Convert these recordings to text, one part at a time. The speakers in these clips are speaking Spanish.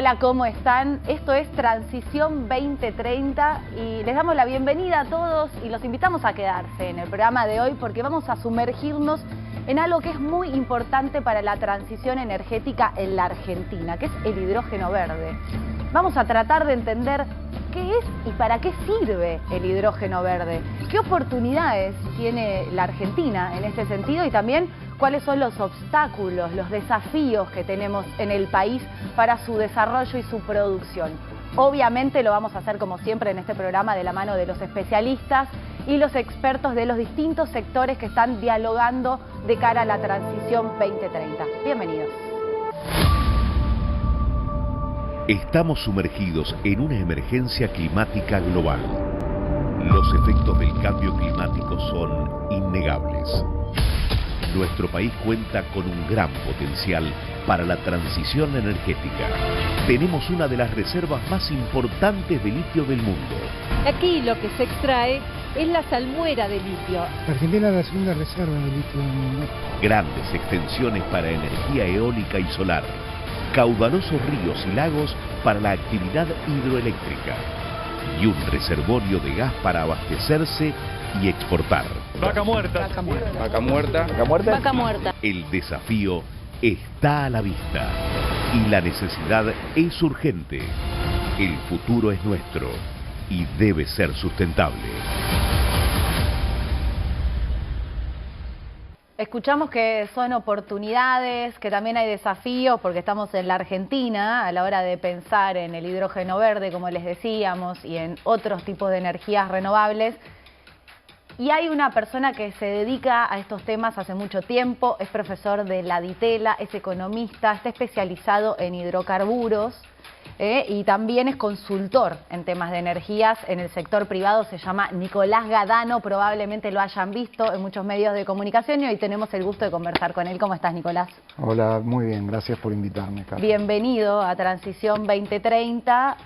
Hola, ¿cómo están? Esto es Transición 2030 y les damos la bienvenida a todos y los invitamos a quedarse en el programa de hoy porque vamos a sumergirnos en algo que es muy importante para la transición energética en la Argentina, que es el hidrógeno verde. Vamos a tratar de entender qué es y para qué sirve el hidrógeno verde, qué oportunidades tiene la Argentina en este sentido y también cuáles son los obstáculos, los desafíos que tenemos en el país para su desarrollo y su producción. Obviamente lo vamos a hacer como siempre en este programa de la mano de los especialistas y los expertos de los distintos sectores que están dialogando de cara a la transición 2030. Bienvenidos. Estamos sumergidos en una emergencia climática global. Los efectos del cambio climático son innegables. Nuestro país cuenta con un gran potencial para la transición energética. Tenemos una de las reservas más importantes de litio del mundo. Aquí lo que se extrae es la salmuera de litio. Argentina es la segunda reserva de litio del mundo. Grandes extensiones para energía eólica y solar. Caudalosos ríos y lagos para la actividad hidroeléctrica. Y un reservorio de gas para abastecerse y exportar. Vaca muerta. Vaca muerta. Vaca muerta. Vaca muerta. Vaca muerta. El desafío está a la vista y la necesidad es urgente. El futuro es nuestro y debe ser sustentable. Escuchamos que son oportunidades, que también hay desafíos, porque estamos en la Argentina a la hora de pensar en el hidrógeno verde, como les decíamos, y en otros tipos de energías renovables. Y hay una persona que se dedica a estos temas hace mucho tiempo, es profesor de la DITELA, es economista, está especializado en hidrocarburos y también es consultor en temas de energías en el sector privado. Se llama Nicolás Gadano, probablemente lo hayan visto en muchos medios de comunicación y hoy tenemos el gusto de conversar con él. ¿Cómo estás, Nicolás? Hola, muy bien, gracias por invitarme, Carlos. Bienvenido a Transición 2030.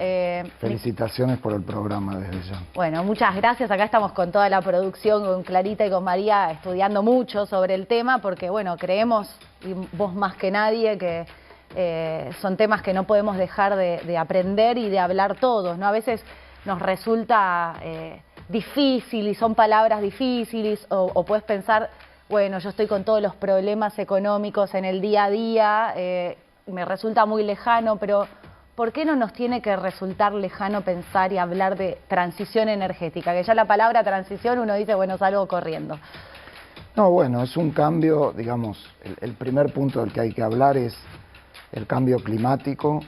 Felicitaciones por el programa desde ya. Bueno, muchas gracias. Acá estamos con toda la producción, con Clarita y con María, estudiando mucho sobre el tema porque, bueno, creemos, y vos más que nadie, que son temas que no podemos dejar de aprender y de hablar todos, ¿no? A veces nos resulta difícil y son palabras difíciles o puedes pensar, bueno, yo estoy con todos los problemas económicos en el día a día, me resulta muy lejano, pero ¿por qué no nos tiene que resultar lejano pensar y hablar de transición energética? Que ya la palabra transición uno dice, bueno, salgo corriendo. No, bueno, es un cambio, digamos, el primer punto del que hay que hablar es el cambio climático,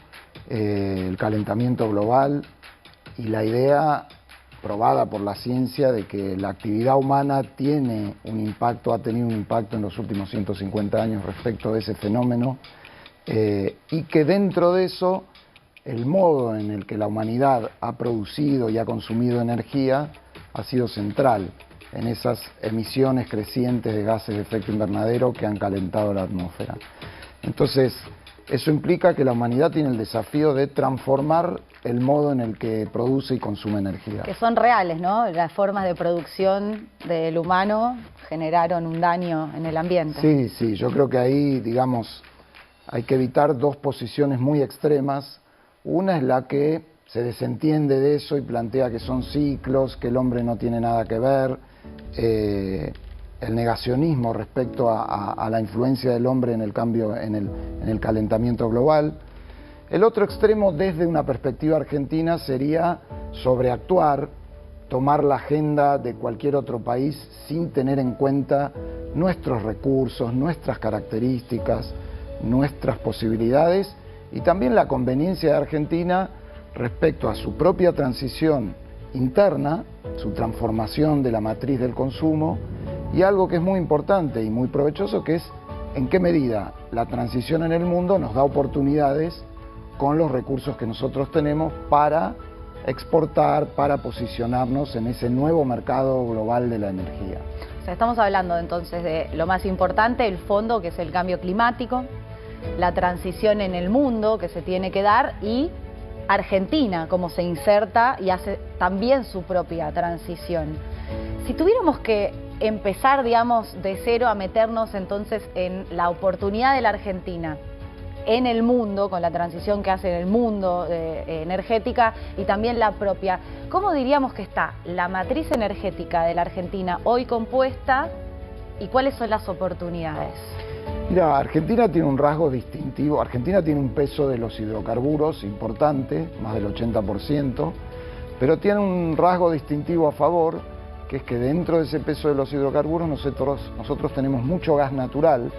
el calentamiento global y la idea probada por la ciencia de que la actividad humana tiene un impacto, ha tenido un impacto en los últimos 150 años respecto de ese fenómeno y que dentro de eso el modo en el que la humanidad ha producido y ha consumido energía ha sido central en esas emisiones crecientes de gases de efecto invernadero que han calentado la atmósfera. Entonces, eso implica que la humanidad tiene el desafío de transformar el modo en el que produce y consume energía. Que son reales, ¿no? Las formas de producción del humano generaron un daño en el ambiente. Sí, sí, yo creo que ahí, digamos, hay que evitar dos posiciones muy extremas. Una es la que se desentiende de eso y plantea que son ciclos, que el hombre no tiene nada que ver, el negacionismo respecto a la influencia del hombre en el cambio, en el calentamiento global. El otro extremo, desde una perspectiva argentina, sería sobreactuar, tomar la agenda de cualquier otro país sin tener en cuenta nuestros recursos, nuestras características, nuestras posibilidades y también la conveniencia de Argentina respecto a su propia transición interna, su transformación de la matriz del consumo, y algo que es muy importante y muy provechoso, que es en qué medida la transición en el mundo nos da oportunidades con los recursos que nosotros tenemos para exportar, para posicionarnos en ese nuevo mercado global de la energía. O sea, estamos hablando entonces de lo más importante, el fondo, que es el cambio climático, la transición en el mundo que se tiene que dar y Argentina, cómo se inserta y hace también su propia transición. Si tuviéramos que empezar, digamos, de cero a meternos entonces en la oportunidad de la Argentina, en el mundo, con la transición que hace en el mundo energética y también la propia. ¿Cómo diríamos que está la matriz energética de la Argentina hoy compuesta y cuáles son las oportunidades? Mira, Argentina tiene un rasgo distintivo. Argentina tiene un peso de los hidrocarburos importante, más del 80%, pero tiene un rasgo distintivo a favor, que es que dentro de ese peso de los hidrocarburos nosotros tenemos mucho gas natural,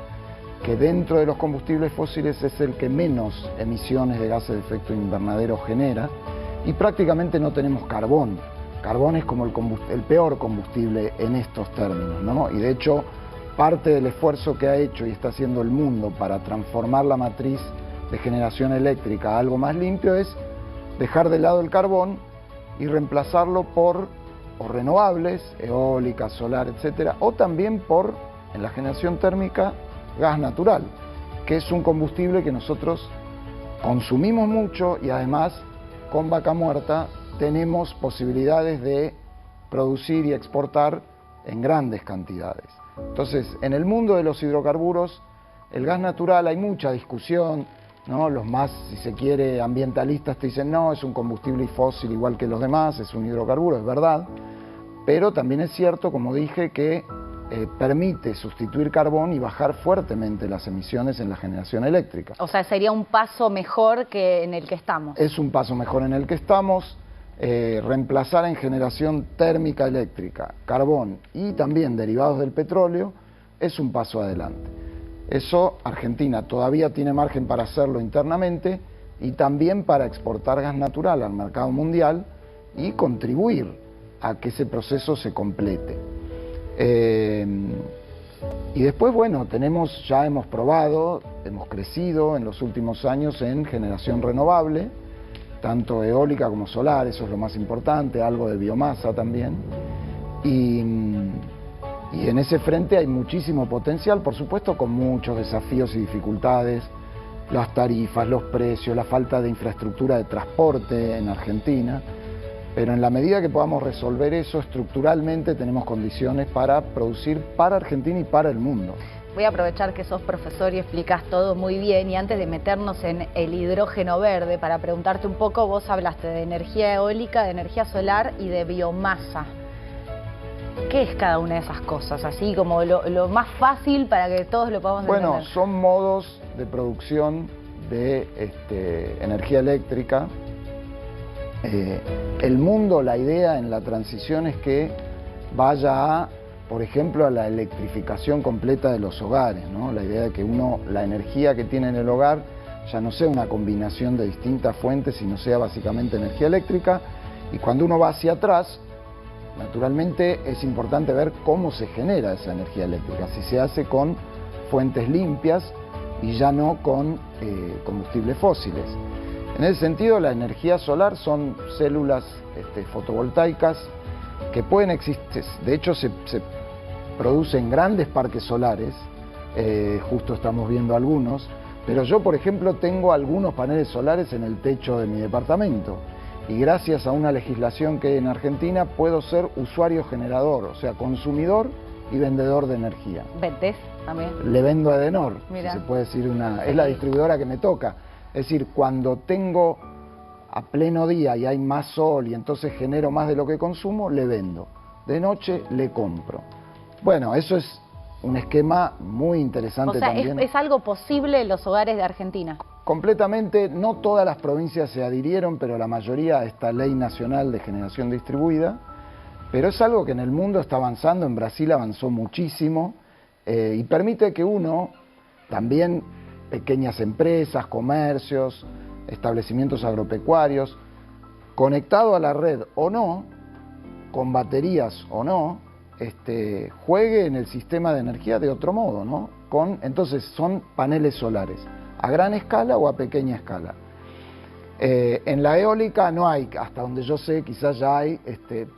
que dentro de los combustibles fósiles es el que menos emisiones de gases de efecto invernadero genera, y prácticamente no tenemos carbón. Carbón es como el peor combustible en estos términos, ¿no? Y de hecho, parte del esfuerzo que ha hecho y está haciendo el mundo para transformar la matriz de generación eléctrica a algo más limpio es dejar de lado el carbón y reemplazarlo por renovables, eólica, solar, etcétera, o también por, en la generación térmica, gas natural, que es un combustible que nosotros consumimos mucho y además con Vaca Muerta tenemos posibilidades de producir y exportar en grandes cantidades. Entonces, en el mundo de los hidrocarburos, el gas natural hay mucha discusión, ¿no? Los más, si se quiere, ambientalistas te dicen, no, es un combustible fósil igual que los demás, es un hidrocarburo, es verdad, pero también es cierto, como dije, que permite sustituir carbón y bajar fuertemente las emisiones en la generación eléctrica. O sea, sería un paso mejor que en el que estamos. Es un paso mejor en el que estamos. Reemplazar en generación térmica eléctrica, carbón y también derivados del petróleo es un paso adelante. Eso Argentina todavía tiene margen para hacerlo internamente y también para exportar gas natural al mercado mundial y contribuir a que ese proceso se complete. Y después, bueno, ya hemos probado, hemos crecido en los últimos años en generación renovable, tanto eólica como solar, eso es lo más importante, algo de biomasa también. Y en ese frente hay muchísimo potencial, por supuesto, con muchos desafíos y dificultades, las tarifas, los precios, la falta de infraestructura de transporte en Argentina, pero en la medida que podamos resolver eso, estructuralmente tenemos condiciones para producir para Argentina y para el mundo. Voy a aprovechar que sos profesor y explicás todo muy bien, y antes de meternos en el hidrógeno verde, para preguntarte un poco, vos hablaste de energía eólica, de energía solar y de biomasa. ¿Qué es cada una de esas cosas? Así como lo más fácil para que todos lo podamos entender. Bueno, son modos de producción de energía eléctrica. El mundo, la idea en la transición es que vaya a, por ejemplo, a la electrificación completa de los hogares, ¿no? La idea de que la energía que tiene en el hogar ya no sea una combinación de distintas fuentes, sino sea básicamente energía eléctrica. Y cuando uno va hacia atrás, naturalmente es importante ver cómo se genera esa energía eléctrica, si se hace con fuentes limpias y ya no con combustibles fósiles. En ese sentido, la energía solar son células fotovoltaicas que pueden existir, de hecho se producen grandes parques solares, justo estamos viendo algunos, pero yo, por ejemplo, tengo algunos paneles solares en el techo de mi departamento y gracias a una legislación que hay en Argentina puedo ser usuario generador, o sea, consumidor y vendedor de energía. ¿Vendés también? Le vendo a Edenor, Mirá. si se puede decir, es la distribuidora que me toca. Es decir, cuando tengo a pleno día y hay más sol y entonces genero más de lo que consumo, le vendo. De noche le compro. Bueno, eso es un esquema muy interesante también. O sea, es algo posible en los hogares de Argentina. Completamente, no todas las provincias se adhirieron, pero la mayoría a esta ley nacional de generación distribuida. Pero es algo que en el mundo está avanzando, en Brasil avanzó muchísimo y permite que uno, también pequeñas empresas, comercios, establecimientos agropecuarios, conectado a la red o no, con baterías o no, juegue en el sistema de energía de otro modo, ¿no? Entonces son paneles solares, a gran escala o a pequeña escala. En la eólica no hay, hasta donde yo sé, quizás ya hay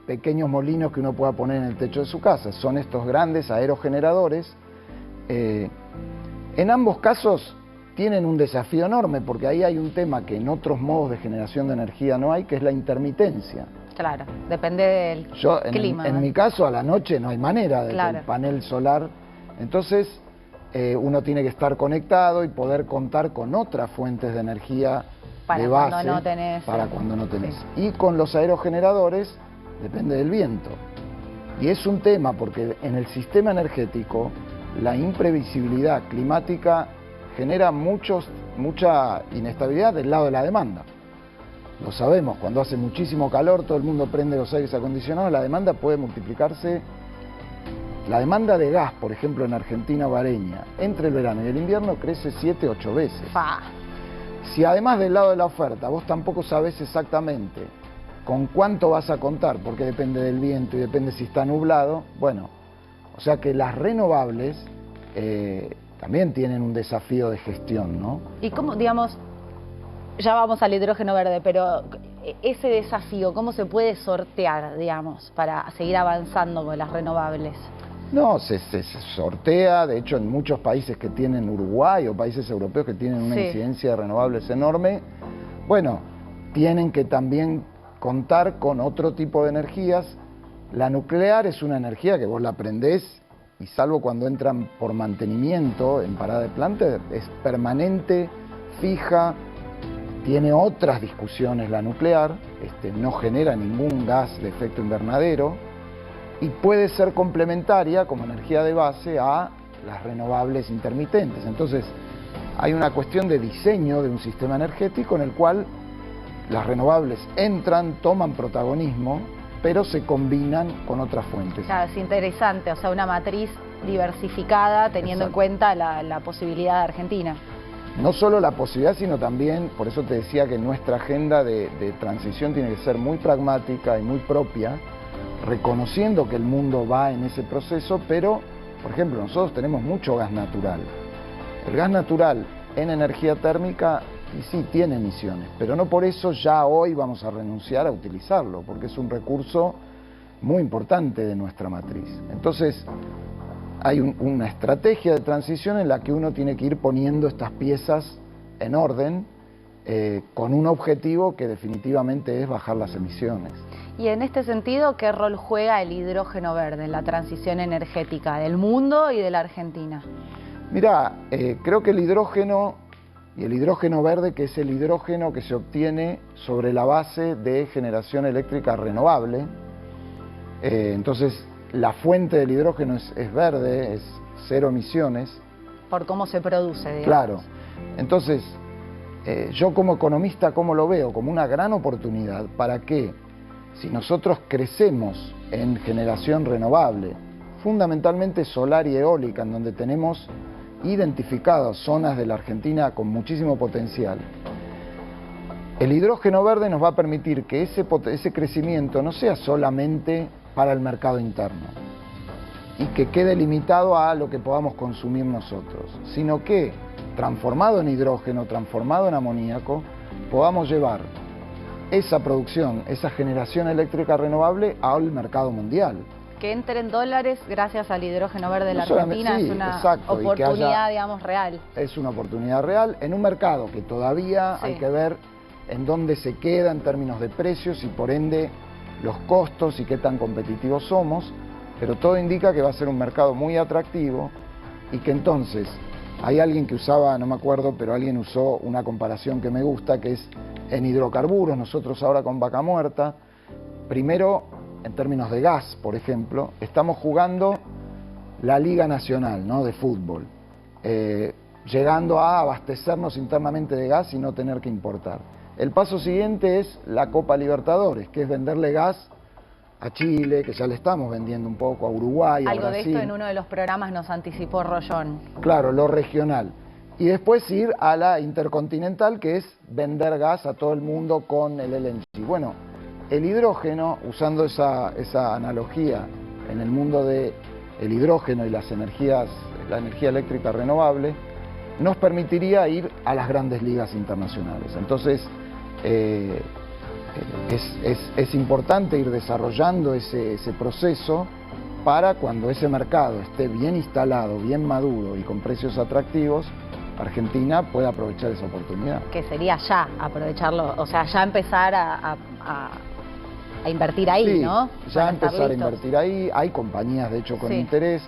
pequeños molinos que uno pueda poner en el techo de su casa. Son estos grandes aerogeneradores. En ambos casos tienen un desafío enorme, porque ahí hay un tema que en otros modos de generación de energía no hay, que es la intermitencia. Claro, depende del clima. En mi caso, a la noche no hay manera de que el panel solar. Entonces, uno tiene que estar conectado y poder contar con otras fuentes de energía para de base cuando no tenés. para cuando no tenés. Sí. Y con los aerogeneradores depende del viento. Y es un tema porque en el sistema energético la imprevisibilidad climática genera mucha inestabilidad del lado de la demanda. Lo sabemos, cuando hace muchísimo calor, todo el mundo prende los aires acondicionados, la demanda puede multiplicarse. La demanda de gas, por ejemplo, en Argentina vareña, entre el verano y el invierno crece 7, 8 veces. Si además del lado de la oferta vos tampoco sabés exactamente con cuánto vas a contar, porque depende del viento y depende si está nublado, bueno, o sea que las renovables también tienen un desafío de gestión, ¿no? Y cómo, digamos, ya vamos al hidrógeno verde, pero ese desafío, ¿cómo se puede sortear, digamos, para seguir avanzando con las renovables? No, se sortea, de hecho en muchos países que tienen Uruguay o países europeos que tienen una incidencia de renovables enorme, bueno, tienen que también contar con otro tipo de energías. La nuclear es una energía que vos la prendés y salvo cuando entran por mantenimiento en parada de planta, es permanente, fija, tiene otras discusiones la nuclear, no genera ningún gas de efecto invernadero y puede ser complementaria como energía de base a las renovables intermitentes. Entonces hay una cuestión de diseño de un sistema energético en el cual las renovables entran, toman protagonismo, pero se combinan con otras fuentes. Claro, es interesante, o sea, una matriz diversificada teniendo en cuenta la posibilidad de Argentina. No solo la posibilidad, sino también, por eso te decía que nuestra agenda de transición tiene que ser muy pragmática y muy propia, reconociendo que el mundo va en ese proceso, pero, por ejemplo, nosotros tenemos mucho gas natural. El gas natural en energía térmica, y sí, tiene emisiones, pero no por eso ya hoy vamos a renunciar a utilizarlo, porque es un recurso muy importante de nuestra matriz. Entonces, hay una estrategia de transición en la que uno tiene que ir poniendo estas piezas en orden con un objetivo que definitivamente es bajar las emisiones. Y en este sentido, ¿qué rol juega el hidrógeno verde en la transición energética del mundo y de la Argentina? Mirá, creo que el hidrógeno y el hidrógeno verde, que es el hidrógeno que se obtiene sobre la base de generación eléctrica renovable, entonces la fuente del hidrógeno es verde, es cero emisiones. Por cómo se produce, digamos. Claro. Entonces, yo como economista, ¿cómo lo veo? Como una gran oportunidad para que, si nosotros crecemos en generación renovable, fundamentalmente solar y eólica, en donde tenemos identificadas zonas de la Argentina con muchísimo potencial, el hidrógeno verde nos va a permitir que ese crecimiento no sea solamente para el mercado interno y que quede limitado a lo que podamos consumir nosotros, sino que transformado en hidrógeno, transformado en amoníaco, podamos llevar esa producción, esa generación eléctrica renovable al mercado mundial. Que entre en dólares gracias al hidrógeno verde de la Argentina, sí, es una exacto, oportunidad, digamos, real. Es una oportunidad real en un mercado que todavía hay que ver en dónde se queda en términos de precios y por ende los costos y qué tan competitivos somos, pero todo indica que va a ser un mercado muy atractivo y que entonces hay alguien que usaba, no me acuerdo, pero alguien usó una comparación que me gusta, que es en hidrocarburos, nosotros ahora con Vaca Muerta, primero en términos de gas, por ejemplo, estamos jugando la Liga Nacional, ¿no?, de fútbol, llegando a abastecernos internamente de gas y no tener que importar. El paso siguiente es la Copa Libertadores, que es venderle gas a Chile, que ya le estamos vendiendo un poco, a Uruguay, a Algo Brasil. de esto en uno de los programas nos anticipó Rollón. Claro, lo regional. Y después ir a la intercontinental, que es vender gas a todo el mundo con el LNG. Bueno, el hidrógeno, usando esa analogía en el mundo del hidrógeno y la energía eléctrica renovable, nos permitiría ir a las grandes ligas internacionales. Entonces, es importante ir desarrollando ese proceso para cuando ese mercado esté bien instalado, bien maduro y con precios atractivos, Argentina pueda aprovechar esa oportunidad. Que sería ya aprovecharlo, o sea, ya empezar a invertir ahí, sí, ¿no? Ya empezar a invertir ahí, hay compañías de hecho con interés.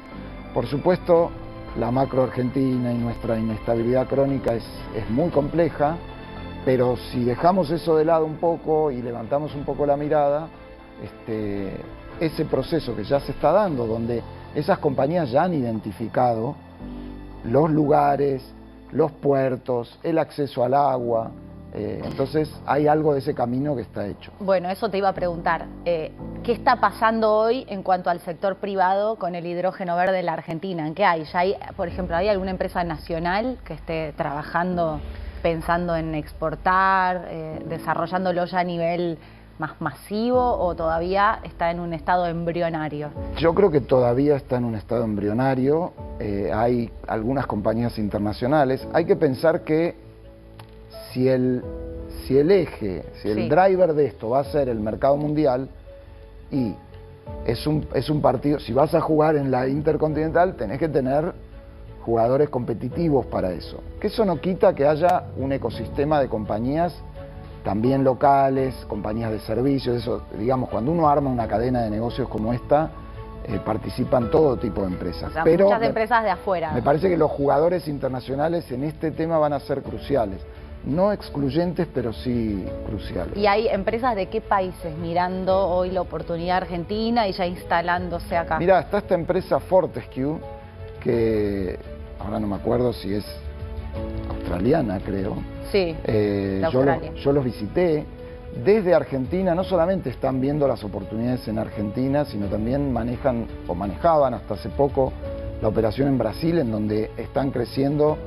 Por supuesto, la macro argentina y nuestra inestabilidad crónica es muy compleja, pero si dejamos eso de lado un poco y levantamos un poco la mirada, ese proceso que ya se está dando, donde esas compañías ya han identificado los lugares, los puertos, el acceso al agua, entonces hay algo de ese camino que está hecho. Bueno, eso te iba a preguntar. ¿Qué está pasando hoy en cuanto al sector privado con el hidrógeno verde en la Argentina? ¿En qué hay? ¿Ya hay, por ejemplo, hay alguna empresa nacional que esté trabajando, pensando en exportar, desarrollándolo ya a nivel más masivo, o todavía está en un estado embrionario? Yo creo que todavía está en un estado embrionario. Hay algunas compañías internacionales. Hay que pensar que si el driver de esto va a ser el mercado mundial, y es un partido, si vas a jugar en la Intercontinental, tenés que tener jugadores competitivos para eso. Que eso no quita que haya un ecosistema de compañías también locales, compañías de servicios, eso, digamos, cuando uno arma una cadena de negocios como esta, participan todo tipo de empresas. O sea, pero muchas empresas de afuera. Me parece que los jugadores internacionales en este tema van a ser cruciales. No excluyentes, pero sí cruciales. ¿Y hay empresas de qué países mirando hoy la oportunidad argentina y ya instalándose acá? Mira, está esta empresa Fortescue, que ahora no me acuerdo si es australiana, creo. Sí, de Australia. Yo los visité. Desde Argentina no solamente están viendo las oportunidades en Argentina, sino también manejan o manejaban hasta hace poco la operación en Brasil, en donde están creciendo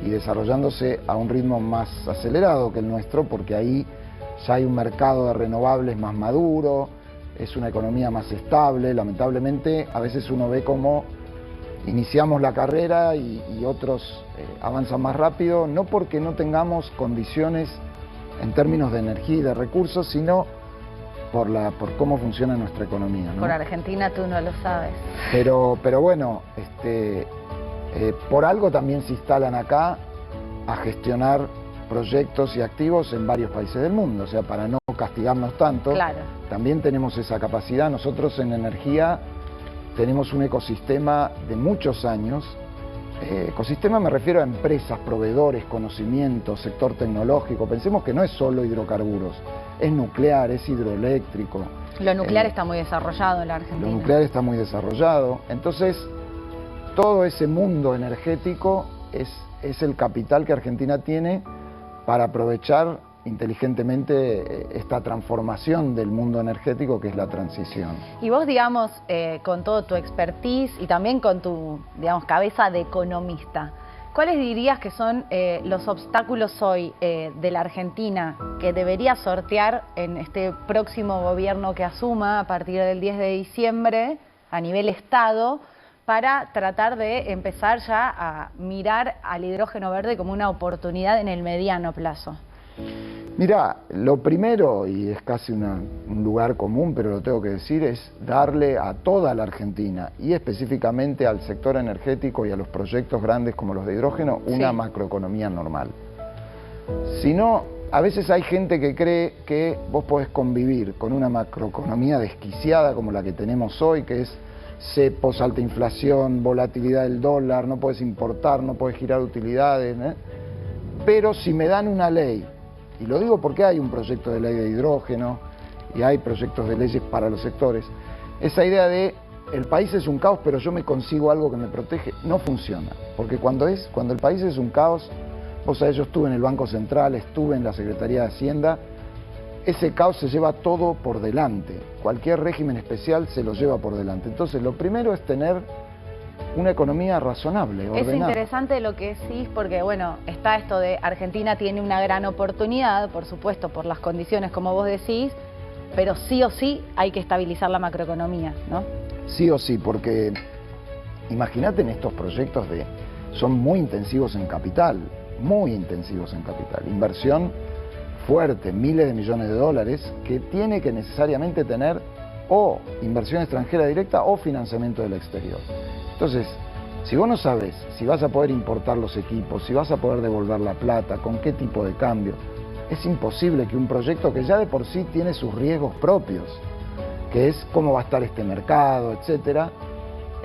y desarrollándose a un ritmo más acelerado que el nuestro, porque ahí ya hay un mercado de renovables más maduro, es una economía más estable. Lamentablemente a veces uno ve cómo iniciamos la carrera y otros avanzan más rápido, no porque no tengamos condiciones en términos de energía y de recursos, sino por cómo funciona nuestra economía, ¿no? Por Argentina tú no lo sabes. Pero bueno, por algo también se instalan acá a gestionar proyectos y activos en varios países del mundo, o sea, para no castigarnos tanto. Claro. También tenemos esa capacidad. Nosotros en energía tenemos un ecosistema de muchos años. Ecosistema me refiero a empresas, proveedores, conocimiento, sector tecnológico. Pensemos que no es solo hidrocarburos, es nuclear, es hidroeléctrico. Lo nuclear está muy desarrollado en la Argentina. Lo nuclear está muy desarrollado. Entonces, todo ese mundo energético es el capital que Argentina tiene para aprovechar inteligentemente esta transformación del mundo energético, que es la transición. Y vos, digamos, con todo tu expertise y también con tu, digamos, cabeza de economista, ¿cuáles dirías que son los obstáculos hoy de la Argentina que debería sortear en este próximo gobierno que asuma a partir del 10 de diciembre a nivel Estado, para tratar de empezar ya a mirar al hidrógeno verde como una oportunidad en el mediano plazo? Mirá, lo primero, y es casi un lugar común, pero lo tengo que decir, es darle a toda la Argentina, y específicamente al sector energético y a los proyectos grandes como los de hidrógeno, una macroeconomía normal. Si no, a veces hay gente que cree que vos podés convivir con una macroeconomía desquiciada como la que tenemos hoy, que es cepos, alta inflación, volatilidad del dólar, no podés importar, no podés girar utilidades, pero si me dan una ley, y lo digo porque hay un proyecto de ley de hidrógeno y hay proyectos de leyes para los sectores, esa idea de el país es un caos pero yo me consigo algo que me protege, no funciona, porque cuando el país es un caos, vos sabés, yo estuve en el Banco Central, estuve en la Secretaría de Hacienda, ese caos se lleva todo por delante, cualquier régimen especial se lo lleva por delante. Entonces lo primero es tener una economía razonable, ordenada. Es interesante lo que decís, porque bueno, está esto de Argentina tiene una gran oportunidad, por supuesto, por las condiciones como vos decís, pero sí o sí hay que estabilizar la macroeconomía, ¿no? Sí o sí, porque imagínate en estos proyectos son muy intensivos en capital, inversión fuerte, miles de millones de dólares, que tiene que necesariamente tener o inversión extranjera directa o financiamiento del exterior. Entonces, si vos no sabés si vas a poder importar los equipos, si vas a poder devolver la plata, con qué tipo de cambio, es imposible que un proyecto que ya de por sí tiene sus riesgos propios, que es cómo va a estar este mercado, etcétera,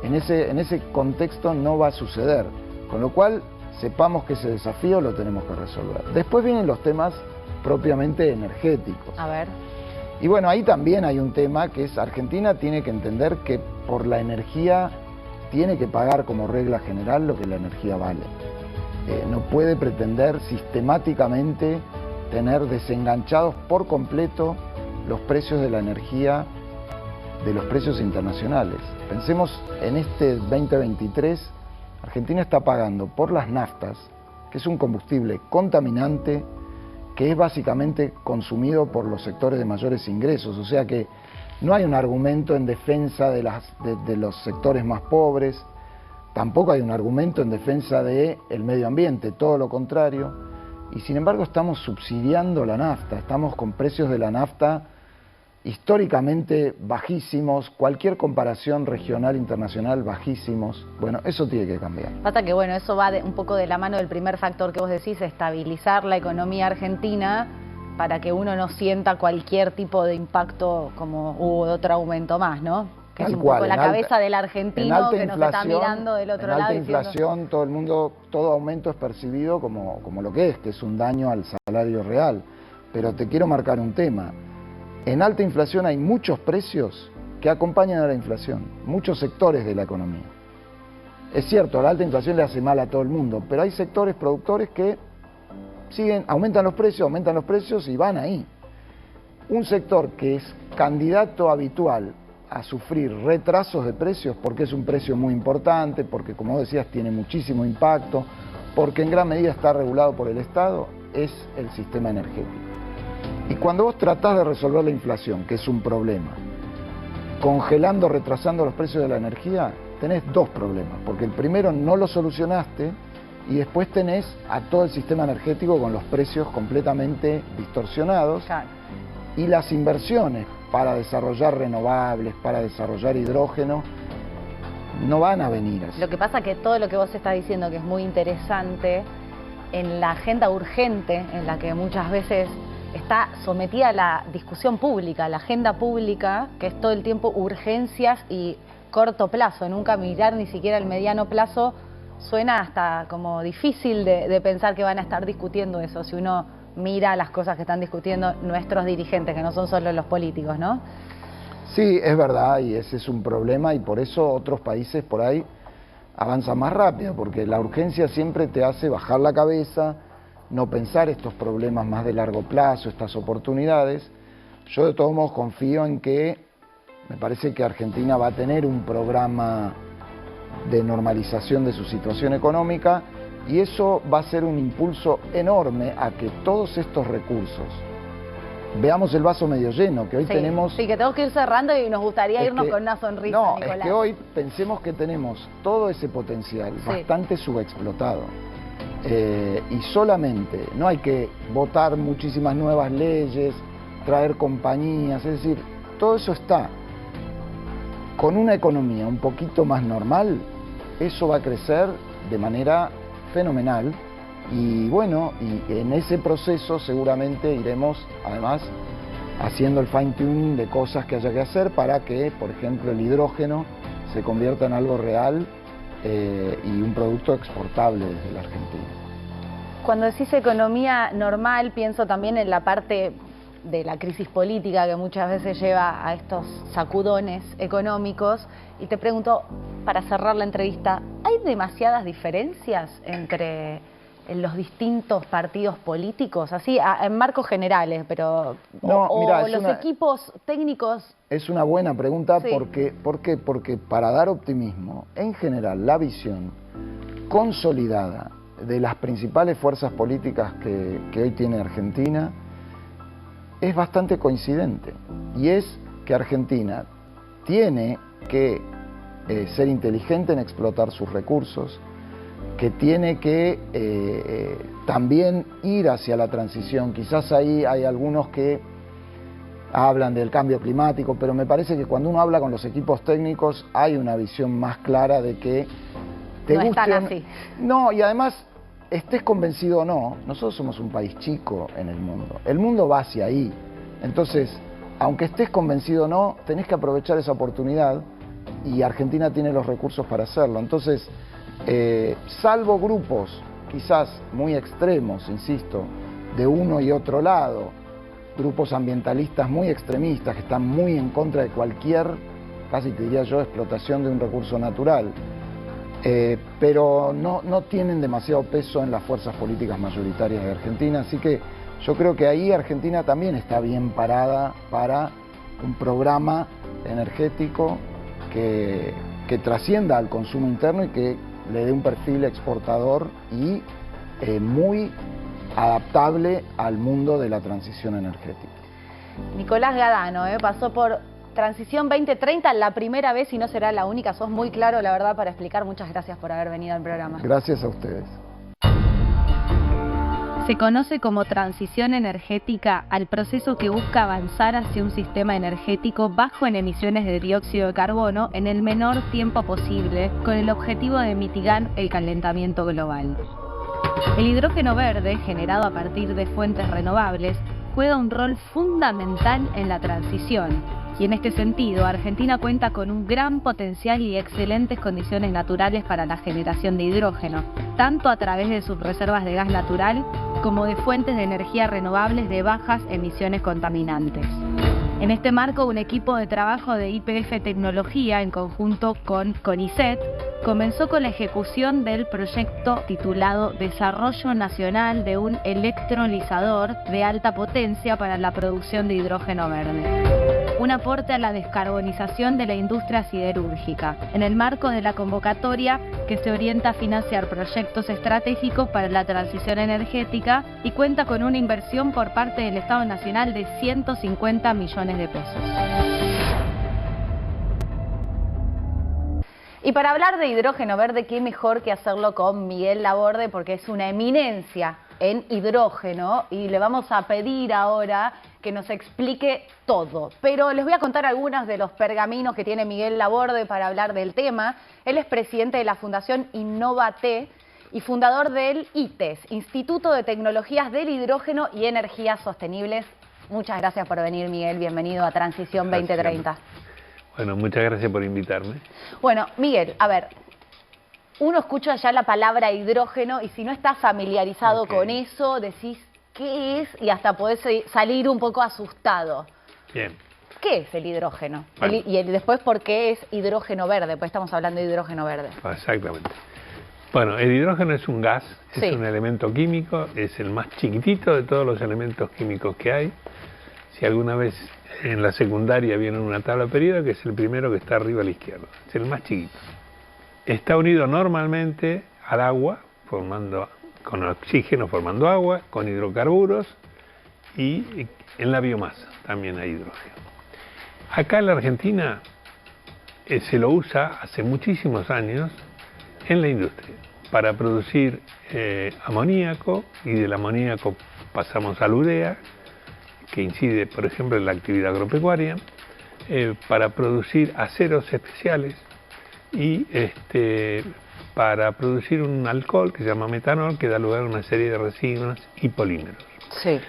en ese contexto no va a suceder, con lo cual sepamos que ese desafío lo tenemos que resolver. Después vienen los temas propiamente energéticos. A ver. Y bueno, ahí también hay un tema que es Argentina tiene que entender que por la energía tiene que pagar como regla general lo que la energía vale. No puede pretender sistemáticamente tener desenganchados por completo los precios de la energía de los precios internacionales. Pensemos en este 2023, Argentina está pagando por las naftas, que es un combustible contaminante, que es básicamente consumido por los sectores de mayores ingresos, o sea que no hay un argumento en defensa de los sectores más pobres, tampoco hay un argumento en defensa del medio ambiente, todo lo contrario, y sin embargo estamos subsidiando la nafta, estamos con precios de la nafta históricamente bajísimos, cualquier comparación regional, internacional, bajísimos. Bueno, eso tiene que cambiar. Pasa que bueno, eso va un poco de la mano del primer factor que vos decís, estabilizar la economía argentina para que uno no sienta cualquier tipo de impacto como hubo de otro aumento más, ¿no? Que es un poco la cabeza del argentino que nos está mirando del otro lado. En alta inflación, todo el mundo, todo aumento es percibido como lo que es un daño al salario real. Pero te quiero marcar un tema. En alta inflación hay muchos precios que acompañan a la inflación, muchos sectores de la economía. Es cierto, la alta inflación le hace mal a todo el mundo, pero hay sectores productores que aumentan los precios y van ahí. Un sector que es candidato habitual a sufrir retrasos de precios porque es un precio muy importante, porque como decías tiene muchísimo impacto, porque en gran medida está regulado por el Estado, es el sistema energético. Y cuando vos tratás de resolver la inflación, que es un problema, congelando, retrasando los precios de la energía, tenés dos problemas, porque el primero no lo solucionaste y después tenés a todo el sistema energético con los precios completamente distorsionados. Claro. Y las inversiones para desarrollar renovables, para desarrollar hidrógeno, no van a venir así. Lo que pasa que todo lo que vos estás diciendo, que es muy interesante, en la agenda urgente, en la que muchas veces está sometida a la discusión pública, la agenda pública, que es todo el tiempo urgencias y corto plazo, nunca mirar ni siquiera el mediano plazo, suena hasta como difícil de pensar que van a estar discutiendo eso, si uno mira las cosas que están discutiendo nuestros dirigentes, que no son solo los políticos, ¿no? Sí, es verdad, y ese es un problema, y por eso otros países por ahí avanzan más rápido, porque la urgencia siempre te hace bajar la cabeza, no pensar estos problemas más de largo plazo, estas oportunidades. Yo de todos modos confío en que, me parece que Argentina va a tener un programa de normalización de su situación económica y eso va a ser un impulso enorme a que todos estos recursos, veamos el vaso medio lleno, que hoy tenemos... Sí, que tenemos que ir cerrando y nos gustaría irnos con una sonrisa, no, Nicolás. Es que hoy pensemos que tenemos todo ese potencial bastante subexplotado. Y solamente, no hay que votar muchísimas nuevas leyes, traer compañías, es decir, todo eso está. Con una economía un poquito más normal, eso va a crecer de manera fenomenal y bueno, y en ese proceso seguramente iremos además haciendo el fine tuning de cosas que haya que hacer para que, por ejemplo, el hidrógeno se convierta en algo real y un producto exportable desde la Argentina. Cuando decís economía normal, pienso también en la parte de la crisis política que muchas veces lleva a estos sacudones económicos. Y te pregunto, para cerrar la entrevista, ¿hay demasiadas diferencias entre los distintos partidos políticos? Así, en marcos generales, pero... Mirá, los equipos técnicos... Es una buena pregunta, sí. ¿Por qué? Porque para dar optimismo, en general, la visión consolidada de las principales fuerzas políticas que hoy tiene Argentina es bastante coincidente, y es que Argentina tiene que ser inteligente en explotar sus recursos, que tiene que también ir hacia la transición. Quizás ahí hay algunos que hablan del cambio climático, pero me parece que cuando uno habla con los equipos técnicos hay una visión más clara de que te no gusten, están así. No, y además, estés convencido o no, nosotros somos un país chico en el mundo va hacia ahí. Entonces, aunque estés convencido o no, tenés que aprovechar esa oportunidad y Argentina tiene los recursos para hacerlo. Entonces, salvo grupos quizás muy extremos, insisto, de uno y otro lado, grupos ambientalistas muy extremistas que están muy en contra de cualquier, casi te diría yo, explotación de un recurso natural, pero no tienen demasiado peso en las fuerzas políticas mayoritarias de Argentina, así que yo creo que ahí Argentina también está bien parada para un programa energético que trascienda al consumo interno y que le dé un perfil exportador y muy adaptable al mundo de la transición energética. Nicolás Gadano, pasó por Transición 2030 la primera vez y no será la única. Sos muy claro, la verdad, para explicar. Muchas gracias por haber venido al programa. Gracias a ustedes. Se conoce como transición energética al proceso que busca avanzar hacia un sistema energético bajo en emisiones de dióxido de carbono en el menor tiempo posible, con el objetivo de mitigar el calentamiento global. El hidrógeno verde, generado a partir de fuentes renovables, juega un rol fundamental en la transición. Y en este sentido, Argentina cuenta con un gran potencial y excelentes condiciones naturales para la generación de hidrógeno, tanto a través de sus reservas de gas natural como de fuentes de energía renovables de bajas emisiones contaminantes. En este marco, un equipo de trabajo de YPF Tecnología, en conjunto con CONICET, comenzó con la ejecución del proyecto titulado Desarrollo Nacional de un electrolizador de alta potencia para la producción de hidrógeno verde. Un aporte a la descarbonización de la industria siderúrgica, en el marco de la convocatoria que se orienta a financiar proyectos estratégicos para la transición energética y cuenta con una inversión por parte del Estado Nacional de 150 millones de pesos. Y para hablar de hidrógeno verde, qué mejor que hacerlo con Miguel Laborde, porque es una eminencia en hidrógeno y le vamos a pedir ahora que nos explique todo. Pero les voy a contar algunos de los pergaminos que tiene Miguel Laborde para hablar del tema. Él es presidente de la Fundación Innovate y fundador del ITES, Instituto de Tecnologías del Hidrógeno y Energías Sostenibles. Muchas gracias por venir, Miguel. Bienvenido a Transición 2030. Bueno, muchas gracias por invitarme. Bueno, Miguel, a ver, uno escucha ya la palabra hidrógeno y si no estás familiarizado con eso, decís qué es y hasta podés salir un poco asustado. Bien. ¿Qué es el hidrógeno? Bueno. Y después, ¿por qué es hidrógeno verde? Pues estamos hablando de hidrógeno verde. Exactamente. Bueno, el hidrógeno es un gas, es un elemento químico, es el más chiquitito de todos los elementos químicos que hay. Si alguna vez en la secundaria vieron una tabla periódica, es el primero que está arriba a la izquierda, es el más chiquito. Está unido normalmente al agua, con oxígeno formando agua, con hidrocarburos y en la biomasa también hay hidrógeno. Acá en la Argentina se lo usa hace muchísimos años en la industria para producir amoníaco, y del amoníaco pasamos al urea, que incide, por ejemplo, en la actividad agropecuaria, para producir aceros especiales y para producir un alcohol que se llama metanol, que da lugar a una serie de resinas y polímeros. Sí.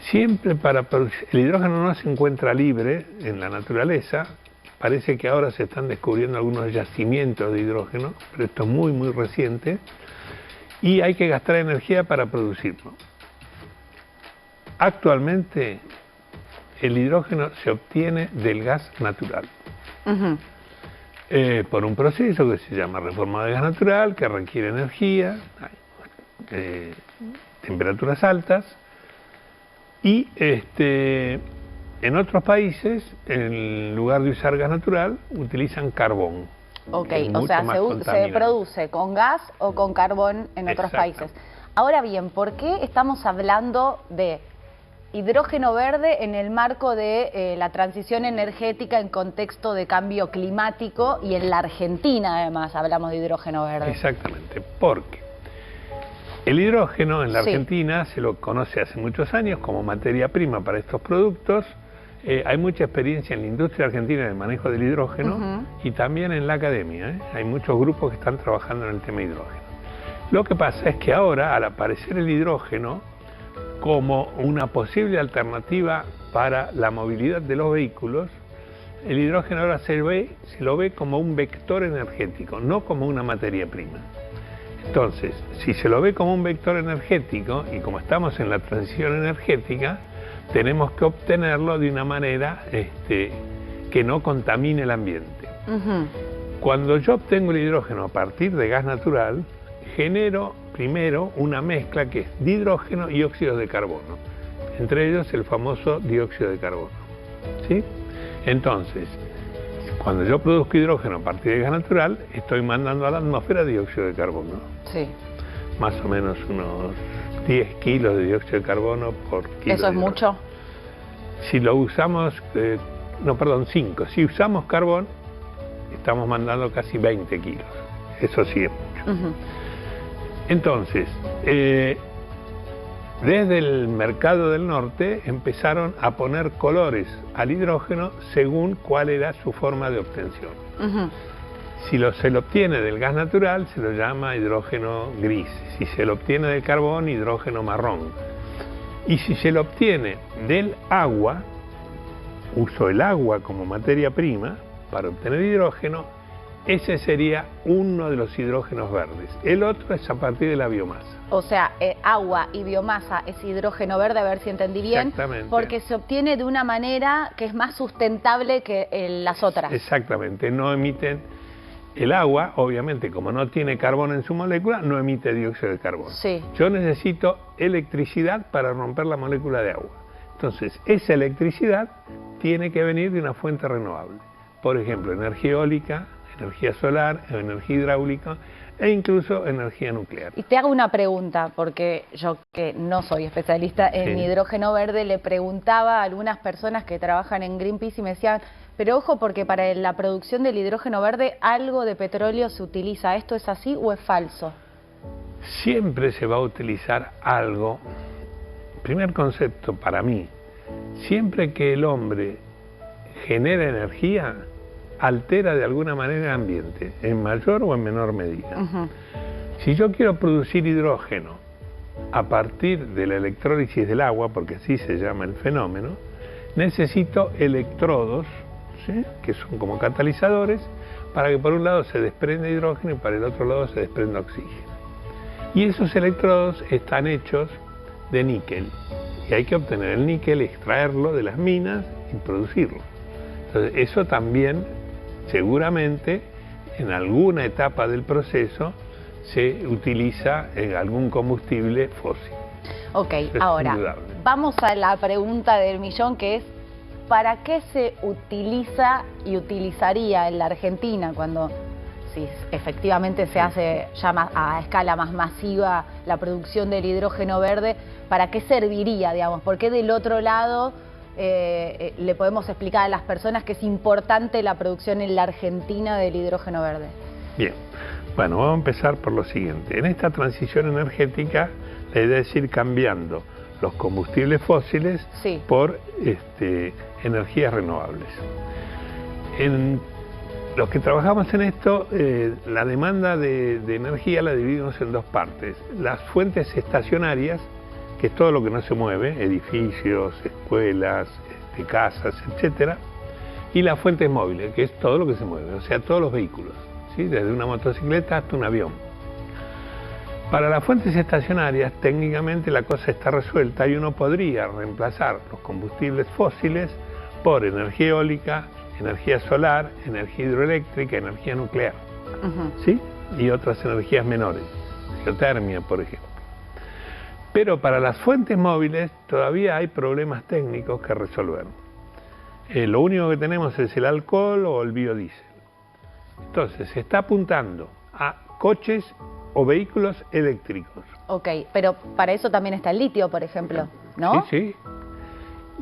Siempre para producir, el hidrógeno no se encuentra libre en la naturaleza. Parece que ahora se están descubriendo algunos yacimientos de hidrógeno, pero esto es muy, muy reciente, y hay que gastar energía para producirlo. Actualmente, el hidrógeno se obtiene del gas natural. Por un proceso que se llama reforma de gas natural, que requiere energía, temperaturas altas, y en otros países, en lugar de usar gas natural, utilizan carbón. Ok, o sea, se produce con gas o con carbón en otros países. Ahora bien, ¿por qué estamos hablando de hidrógeno verde en el marco de la transición energética en contexto de cambio climático y en la Argentina además hablamos de hidrógeno verde? Exactamente, porque el hidrógeno en la Argentina se lo conoce hace muchos años como materia prima para estos productos. Hay mucha experiencia en la industria argentina en el manejo del hidrógeno y también en la academia. Hay muchos grupos que están trabajando en el tema hidrógeno. Lo que pasa es que ahora, al aparecer el hidrógeno como una posible alternativa para la movilidad de los vehículos, el hidrógeno ahora se lo ve como un vector energético, no como una materia prima. Entonces, si se lo ve como un vector energético, y como estamos en la transición energética, tenemos que obtenerlo de una manera que no contamine el ambiente. Cuando yo obtengo el hidrógeno a partir de gas natural, genero primero una mezcla que es de hidrógeno y óxidos de carbono, entre ellos el famoso dióxido de carbono, ¿sí? Entonces, cuando yo produzco hidrógeno a partir de gas natural, estoy mandando a la atmósfera dióxido de carbono. Sí. Más o menos unos 10 kilos de dióxido de carbono por kilo. ¿Eso es mucho? Si lo usamos, 5. Si usamos carbón, estamos mandando casi 20 kilos. Eso sí es mucho. Entonces, desde el mercado del norte empezaron a poner colores al hidrógeno según cuál era su forma de obtención. Si se lo obtiene del gas natural, se lo llama hidrógeno gris. Si se lo obtiene del carbón, hidrógeno marrón. Y si se lo obtiene del agua, uso el agua como materia prima para obtener hidrógeno, ese sería uno de los hidrógenos verdes. El otro es a partir de la biomasa. O sea, agua y biomasa es hidrógeno verde, a ver si entendí bien. Exactamente. Porque se obtiene de una manera que es más sustentable que las otras. Exactamente, no emiten el agua, obviamente, como no tiene carbono en su molécula, no emite dióxido de carbono. Sí. Yo necesito electricidad para romper la molécula de agua. Entonces, esa electricidad tiene que venir de una fuente renovable. Por ejemplo, energía eólica, energía solar, energía hidráulica e incluso energía nuclear. Y te hago una pregunta, porque yo que no soy especialista en hidrógeno verde, le preguntaba a algunas personas que trabajan en Greenpeace y me decían, pero ojo porque para la producción del hidrógeno verde algo de petróleo se utiliza. ¿Esto es así o es falso? Siempre se va a utilizar algo. Primer concepto para mí, siempre que el hombre genera energía, altera de alguna manera el ambiente, en mayor o en menor medida. Si yo quiero producir hidrógeno a partir de la electrólisis del agua, porque así se llama el fenómeno, necesito electrodos, ¿sí?, que son como catalizadores, para que por un lado se desprenda hidrógeno y para el otro lado se desprenda oxígeno. Y esos electrodos están hechos de níquel, y hay que obtener el níquel, extraerlo de las minas y producirlo. Entonces, eso también seguramente en alguna etapa del proceso se utiliza en algún combustible fósil. Ok, ahora vamos a la pregunta del millón, que es ¿para qué se utiliza y utilizaría en la Argentina cuando, si efectivamente se hace ya a escala más masiva la producción del hidrógeno verde, para qué serviría, digamos? ¿Por qué del otro lado le podemos explicar a las personas que es importante la producción en la Argentina del hidrógeno verde? Bien, bueno, vamos a empezar por lo siguiente. En esta transición energética, la idea es ir cambiando los combustibles fósiles por energías renovables. En los que trabajamos en esto, la demanda de energía la dividimos en dos partes. Las fuentes estacionarias, que es todo lo que no se mueve, edificios, escuelas, casas, etcétera, y las fuentes móviles, que es todo lo que se mueve, o sea, todos los vehículos, ¿sí?, desde una motocicleta hasta un avión. Para las fuentes estacionarias, técnicamente la cosa está resuelta y uno podría reemplazar los combustibles fósiles por energía eólica, energía solar, energía hidroeléctrica, energía nuclear, ¿sí?, y otras energías menores, geotermia, por ejemplo. Pero para las fuentes móviles todavía hay problemas técnicos que resolver. Lo único que tenemos es el alcohol o el biodiesel. Entonces se está apuntando a coches o vehículos eléctricos. Ok, pero para eso también está el litio, por ejemplo, ¿no? Sí, sí.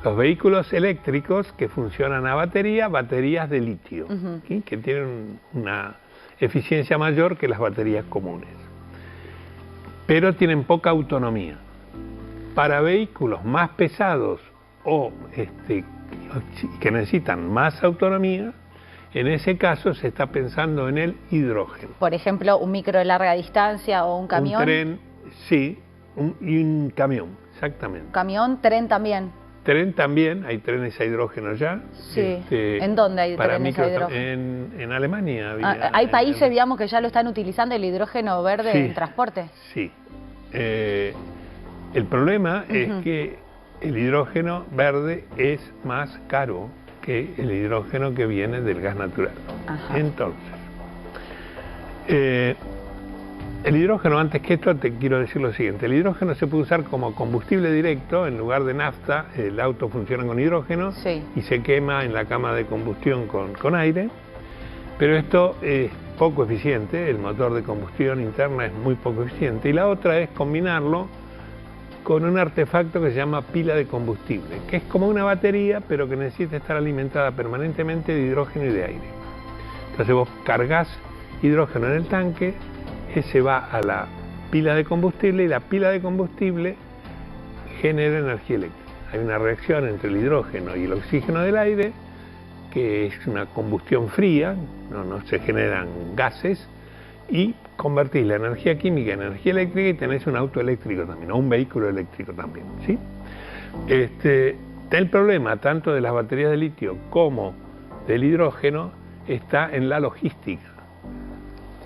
Los vehículos eléctricos que funcionan a baterías de litio, ¿sí?, que tienen una eficiencia mayor que las baterías comunes, pero tienen poca autonomía. Para vehículos más pesados o que necesitan más autonomía, en ese caso se está pensando en el hidrógeno. Por ejemplo, un micro de larga distancia o un camión. Un tren, sí, y un camión, exactamente. Camión, tren también. tren también, hay trenes a hidrógeno ya. Sí. ¿En dónde hay trenes a hidrógeno? En Alemania había. ¿Hay países, digamos, que ya lo están utilizando el hidrógeno verde en transporte? Sí. El problema es que el hidrógeno verde es más caro que el hidrógeno que viene del gas natural. Ajá. Entonces, el hidrógeno, antes que esto te quiero decir lo siguiente: el hidrógeno se puede usar como combustible directo. En lugar de nafta, el auto funciona con hidrógeno y se quema en la cámara de combustión con aire, pero esto es poco eficiente. El motor de combustión interna es muy poco eficiente, y la otra es combinarlo con un artefacto que se llama pila de combustible, que es como una batería, pero que necesita estar alimentada permanentemente de hidrógeno y de aire. Entonces vos cargas hidrógeno en el tanque, ese va a la pila de combustible, y la pila de combustible genera energía eléctrica. Hay una reacción entre el hidrógeno y el oxígeno del aire, que es una combustión fría, no se generan gases, y convertís la energía química en energía eléctrica y tenés un auto eléctrico también, o un vehículo eléctrico también, ¿sí? El problema tanto de las baterías de litio como del hidrógeno está en la logística.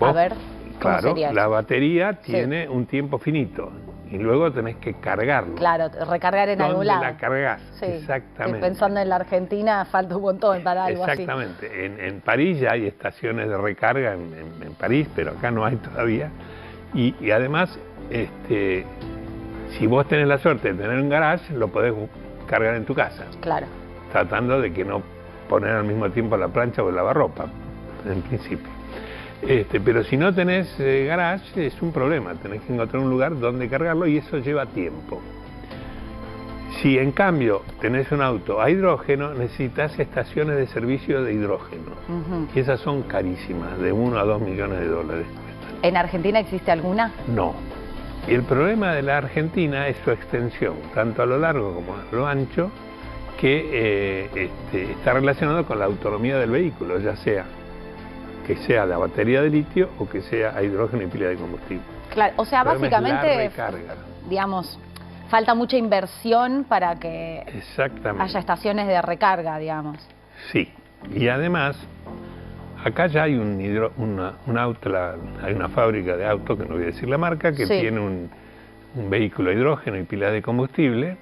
A ver, claro, la batería tiene un tiempo finito y luego tenés que cargarlo. Claro, recargar en algún lado. ¿Dónde la cargas? Sí. Exactamente. Estoy pensando en la Argentina, falta un montón para algo así. Exactamente. En París ya hay estaciones de recarga en París, pero acá no hay todavía. Y además, si vos tenés la suerte de tener un garage, lo podés cargar en tu casa. Claro. Tratando de que no poner al mismo tiempo la plancha o el lavarropa, en principio. Pero si no tenés garage, es un problema. Tenés que encontrar un lugar donde cargarlo, y eso lleva tiempo. Si en cambio tenés un auto a hidrógeno, necesitas estaciones de servicio de hidrógeno. Y esas son carísimas, de 1 a 2 millones de dólares. ¿En Argentina existe alguna? No. Y el problema de la Argentina es su extensión, tanto a lo largo como a lo ancho, que está relacionado con la autonomía del vehículo, ya sea que sea la batería de litio o que sea a hidrógeno y pila de combustible. Claro, o sea, básicamente, digamos, falta mucha inversión para que haya estaciones de recarga, digamos. Sí, y además, acá ya hay un auto, hay una fábrica de autos, que no voy a decir la marca, que tiene un vehículo a hidrógeno y pila de combustible,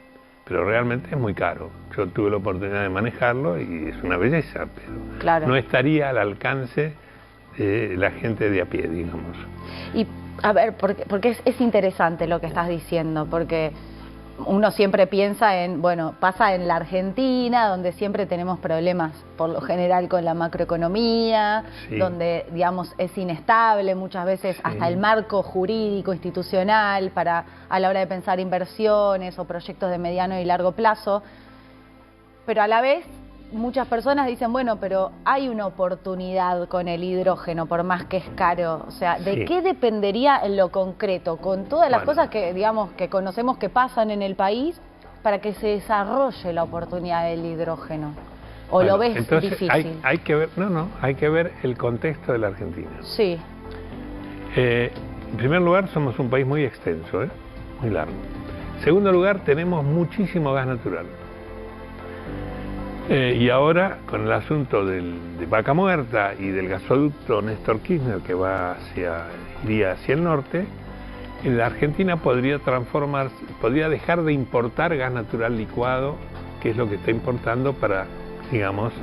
pero realmente es muy caro. Yo tuve la oportunidad de manejarlo y es una belleza, pero no estaría al alcance de la gente de a pie, digamos. Y a ver, porque es interesante lo que estás diciendo, porque uno siempre piensa en, bueno, pasa en la Argentina, donde siempre tenemos problemas por lo general con la macroeconomía, donde, digamos, es inestable muchas veces hasta el marco jurídico, institucional, a la hora de pensar inversiones o proyectos de mediano y largo plazo. Pero a la vez, muchas personas dicen, bueno, pero hay una oportunidad con el hidrógeno, por más que es caro. O sea, ¿de qué dependería en lo concreto, con todas las cosas que, digamos, que conocemos que pasan en el país, para que se desarrolle la oportunidad del hidrógeno? ¿O lo ves difícil? Hay que ver, hay que ver el contexto de la Argentina. Sí. En primer lugar, somos un país muy extenso, muy largo. En segundo lugar, tenemos muchísimo gas natural. Y ahora, con el asunto de Vaca Muerta y del gasoducto Néstor Kirchner, que iría hacia el norte, la Argentina podría dejar de importar gas natural licuado, que es lo que está importando para, digamos,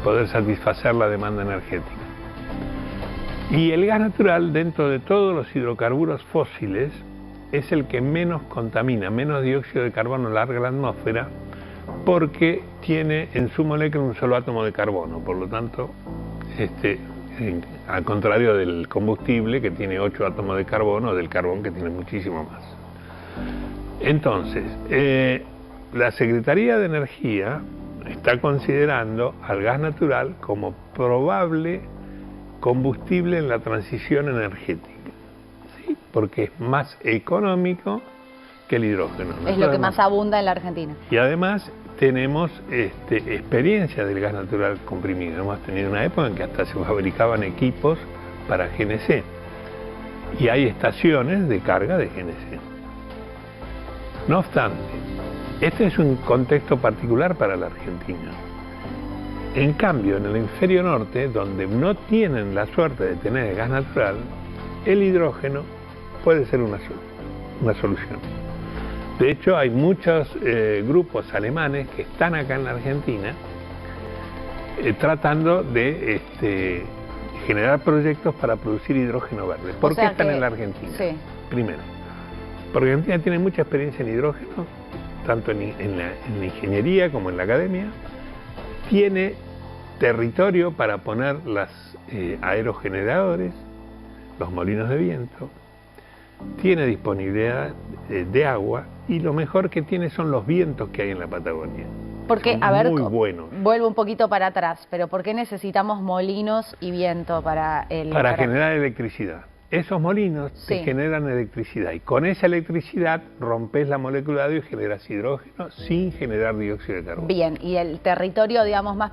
poder satisfacer la demanda energética. Y el gas natural, dentro de todos los hidrocarburos fósiles, es el que menos contamina, menos dióxido de carbono larga a la atmósfera, porque tiene en su molécula un solo átomo de carbono. Por lo tanto, al contrario del combustible, que tiene 8 átomos de carbono, o del carbón, que tiene muchísimo más. Entonces, la Secretaría de Energía está considerando al gas natural como probable combustible en la transición energética, ¿sí? Porque es más económico que el hidrógeno. Es lo que más abunda en la Argentina. Y además tenemos experiencia del gas natural comprimido. Hemos tenido una época en que hasta se fabricaban equipos para GNC. Y hay estaciones de carga de GNC. No obstante, Este es un contexto particular para la Argentina. En cambio, en el hemisferio norte, donde no tienen la suerte de tener el gas natural, el hidrógeno puede ser una solución. De hecho, hay muchos grupos alemanes que están acá en la Argentina tratando de generar proyectos para producir hidrógeno verde. ¿Por qué están en la Argentina? Sí. Primero, porque Argentina tiene mucha experiencia en hidrógeno, tanto en la ingeniería como en la academia. Tiene territorio para poner los aerogeneradores, los molinos de viento, tiene disponibilidad de agua y lo mejor que tiene son los vientos que hay en la Patagonia. Porque, son a ver, muy buenos. Vuelvo un poquito para atrás, pero ¿por qué necesitamos molinos y viento para el... Para generar electricidad. Esos molinos te generan electricidad y con esa electricidad rompes la molécula de agua y generas hidrógeno sin generar dióxido de carbono. Bien, y el territorio, digamos, más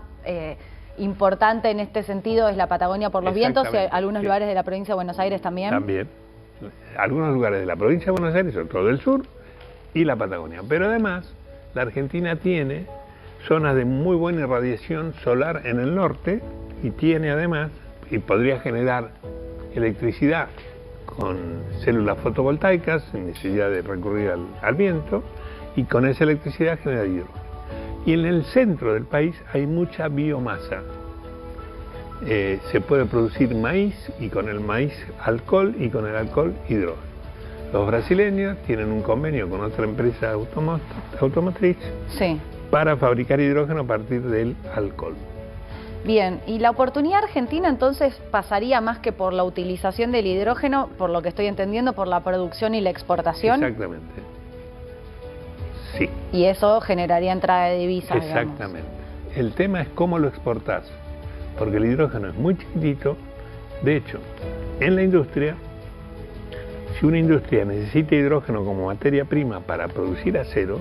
importante en este sentido es la Patagonia por los vientos y algunos lugares de la provincia de Buenos Aires también. También. Algunos lugares de la provincia de Buenos Aires, sobre todo del sur, y la Patagonia. Pero además, la Argentina tiene zonas de muy buena irradiación solar en el norte y tiene además, y podría generar electricidad con células fotovoltaicas sin necesidad de recurrir al viento, y con esa electricidad genera hidrógeno. Y en el centro del país hay mucha biomasa. Se puede producir maíz y con el maíz alcohol y con el alcohol hidrógeno. Los brasileños tienen un convenio con otra empresa automotriz para fabricar hidrógeno a partir del alcohol. Bien, y la oportunidad argentina entonces pasaría más que por la utilización del hidrógeno, por lo que estoy entendiendo, por la producción y la exportación. Exactamente. Sí. Y eso generaría entrada de divisas. Exactamente. Digamos. El tema es cómo lo exportás, porque el hidrógeno es muy chiquitito. De hecho, en la industria, si una industria necesita hidrógeno como materia prima para producir acero,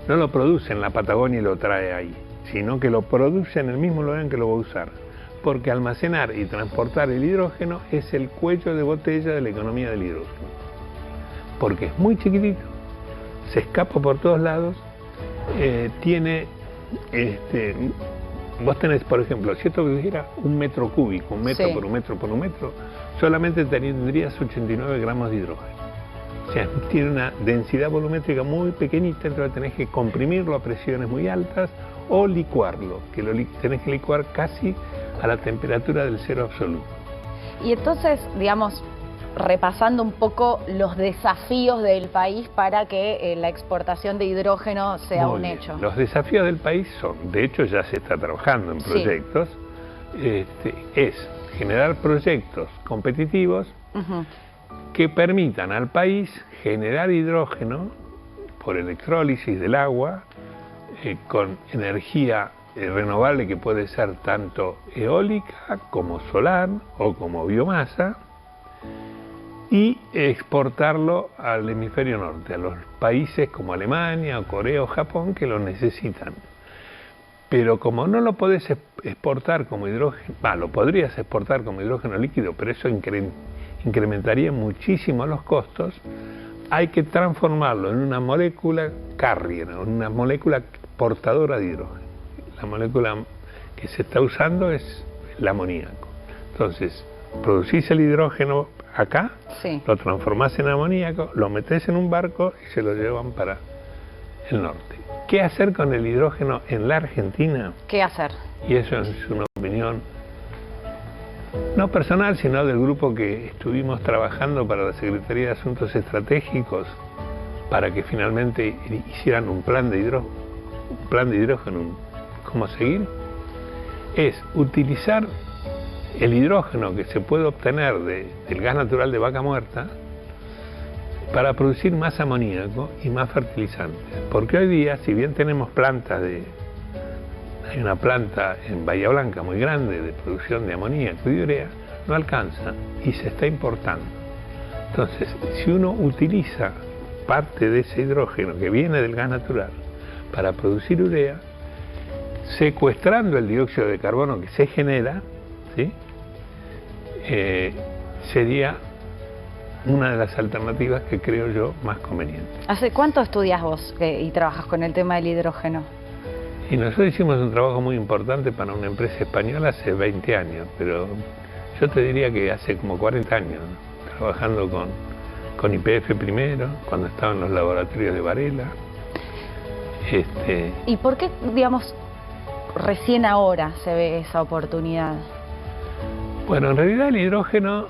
no lo produce en la Patagonia y lo trae ahí, sino que lo produce en el mismo lugar en que lo va a usar, porque almacenar y transportar el hidrógeno es el cuello de botella de la economía del hidrógeno, porque es muy chiquitito, se escapa por todos lados, vos tenés, por ejemplo, si esto tuviera un metro cúbico, un metro por un metro por un metro, solamente tendrías 89 gramos de hidrógeno. O sea, tiene una densidad volumétrica muy pequeñita, entonces tenés que comprimirlo a presiones muy altas o licuarlo, que tenés que licuar casi a la temperatura del cero absoluto. Y entonces, digamos, repasando un poco los desafíos del país para que la exportación de hidrógeno sea un hecho. Los desafíos del país son, de hecho ya se está trabajando en proyectos, es generar proyectos competitivos que permitan al país generar hidrógeno por electrólisis del agua con energía renovable que puede ser tanto eólica como solar o como biomasa, y exportarlo al hemisferio norte, a los países como Alemania, o Corea o Japón que lo necesitan. Pero como no lo podés exportar como hidrógeno, lo podrías exportar como hidrógeno líquido, pero eso incrementaría muchísimo los costos, hay que transformarlo en una molécula carrier, en una molécula portadora de hidrógeno. La molécula que se está usando es el amoníaco. Entonces, producís el hidrógeno acá, lo transformás en amoníaco, lo metés en un barco y se lo llevan para el norte. ¿Qué hacer con el hidrógeno en la Argentina? ¿Qué hacer? Y eso es una opinión no personal, sino del grupo que estuvimos trabajando para la Secretaría de Asuntos Estratégicos para que finalmente hicieran un plan de hidrógeno, cómo seguir, es utilizar el hidrógeno que se puede obtener del gas natural de vaca muerta para producir más amoníaco y más fertilizantes. Porque hoy día, si bien tenemos plantas hay una planta en Bahía Blanca muy grande de producción de amoníaco y de urea, no alcanza y se está importando. Entonces, si uno utiliza parte de ese hidrógeno que viene del gas natural para producir urea, secuestrando el dióxido de carbono que se genera, sería una de las alternativas que creo yo más conveniente. ¿Hace cuánto estudias vos y trabajas con el tema del hidrógeno? Y nosotros hicimos un trabajo muy importante para una empresa española hace 20 años, pero yo te diría que hace como 40 años, ¿no? Trabajando con YPF primero, cuando estaba en los laboratorios de Varela. ¿Y por qué, digamos, recién ahora se ve esa oportunidad? Bueno, en realidad el hidrógeno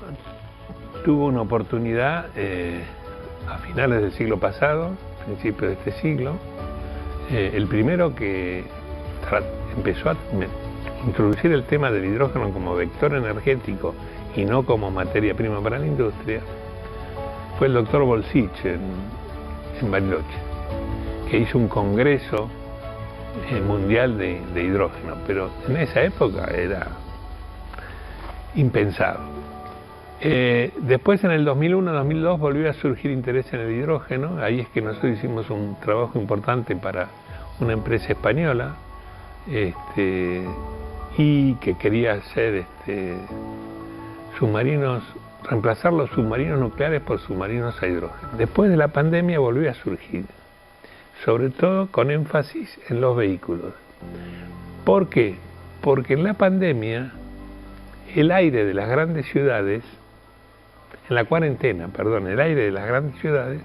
tuvo una oportunidad a finales del siglo pasado, principios de este siglo. El primero que empezó a introducir el tema del hidrógeno como vector energético y no como materia prima para la industria fue el doctor Bolsich en Bariloche, que hizo un congreso mundial de hidrógeno, pero en esa época era impensado. Después en el 2001-2002 volvió a surgir interés en el hidrógeno. Ahí es que nosotros hicimos un trabajo importante para una empresa española y que quería hacer submarinos, reemplazar los submarinos nucleares por submarinos a hidrógeno. Después de la pandemia volvió a surgir, sobre todo con énfasis en los vehículos. ¿Por qué? Porque en la pandemia el aire de las grandes ciudades, en la cuarentena, perdón, el aire de las grandes ciudades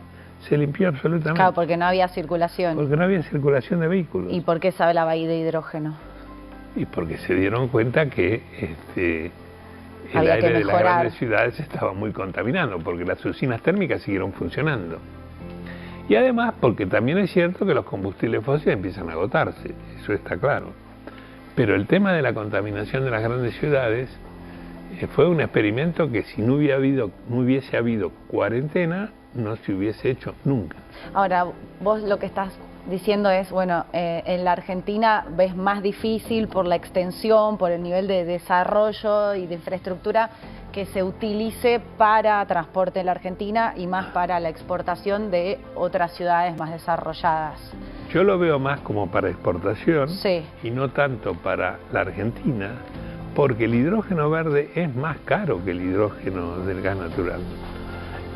se limpió absolutamente. Claro, porque no había circulación. Porque no había circulación de vehículos. ¿Y por qué se hablaba ahí de hidrógeno? Y porque se dieron cuenta que el había aire que de las mejorar. grandes ciudades estaba muy contaminado, porque las usinas térmicas siguieron funcionando. Y además porque también es cierto que los combustibles fósiles empiezan a agotarse, eso está claro. Pero el tema de la contaminación de las grandes ciudades fue un experimento que si no hubiese habido cuarentena, no se hubiese hecho nunca. Ahora, vos lo que estás diciendo es, bueno, en la Argentina ves más difícil por la extensión, por el nivel de desarrollo y de infraestructura que se utilice para transporte en la Argentina y más para la exportación de otras ciudades más desarrolladas. Yo lo veo más como para exportación, sí, y no tanto para la Argentina, porque el hidrógeno verde es más caro que el hidrógeno del gas natural.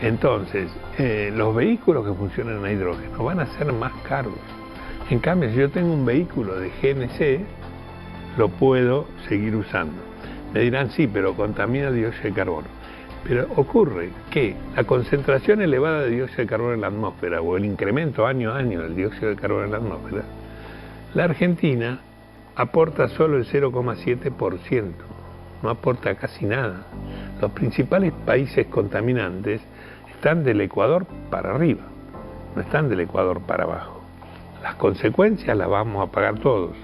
Entonces, los vehículos que funcionan a hidrógeno van a ser más caros. En cambio, si yo tengo un vehículo de GNC, lo puedo seguir usando. Me dirán, sí, pero contamina dióxido de carbono. Pero ocurre que la concentración elevada de dióxido de carbono en la atmósfera, o el incremento año a año del dióxido de carbono en la atmósfera, la Argentina aporta solo el 0,7%, no aporta casi nada. Los principales países contaminantes están del Ecuador para arriba, no están del Ecuador para abajo. Las consecuencias las vamos a pagar todos,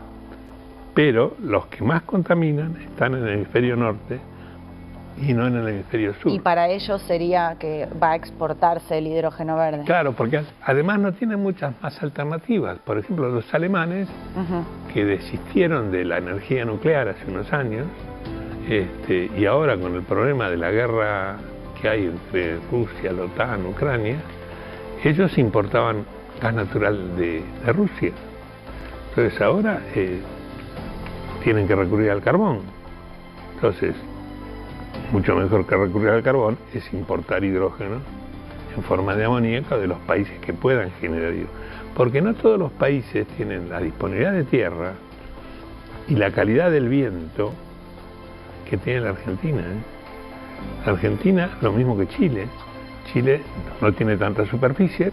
pero los que más contaminan están en el hemisferio norte y no en el hemisferio sur. Y para ellos sería que va a exportarse el hidrógeno verde. Claro, porque además no tienen muchas más alternativas. Por ejemplo, los alemanes, que desistieron de la energía nuclear hace unos años, y ahora con el problema de la guerra que hay entre Rusia, la OTAN, Ucrania, ellos importaban gas natural de Rusia. Entonces ahora tienen que recurrir al carbón. Entonces, mucho mejor que recurrir al carbón es importar hidrógeno en forma de amoníaco de los países que puedan generar hidrógeno. Porque no todos los países tienen la disponibilidad de tierra y la calidad del viento que tiene la Argentina. La Argentina, lo mismo que Chile. Chile no tiene tanta superficie,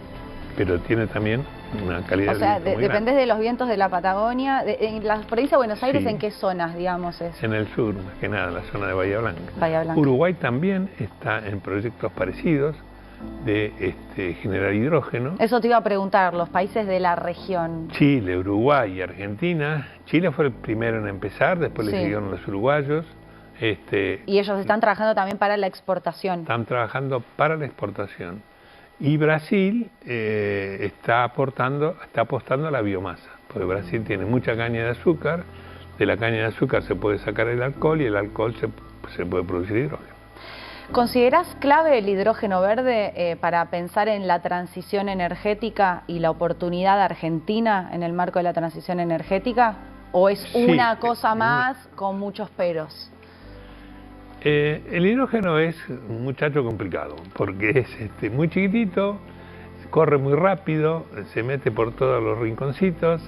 pero tiene también una calidad de viento muy grande. Depende de los vientos de la Patagonia. En la provincia de Buenos Aires, Sí. ¿en qué zonas, digamos, es? En el sur, más que nada, en la zona de Bahía Blanca. Bahía Blanca. Uruguay también está en proyectos parecidos de generar hidrógeno. Eso te iba a preguntar, los países de la región. Chile, Uruguay y Argentina. Chile fue el primero en empezar, después le Sí. siguieron los uruguayos. Y ellos están trabajando también para la exportación. Están trabajando para la exportación. Y Brasil está apostando a la biomasa, porque Brasil tiene mucha caña de azúcar, de la caña de azúcar se puede sacar el alcohol y el alcohol se puede producir hidrógeno. ¿Considerás clave el hidrógeno verde para pensar en la transición energética y la oportunidad argentina en el marco de la transición energética? ¿O es Sí, una cosa más con muchos peros? El hidrógeno es un muchacho complicado, porque es muy chiquitito, corre muy rápido, se mete por todos los rinconcitos,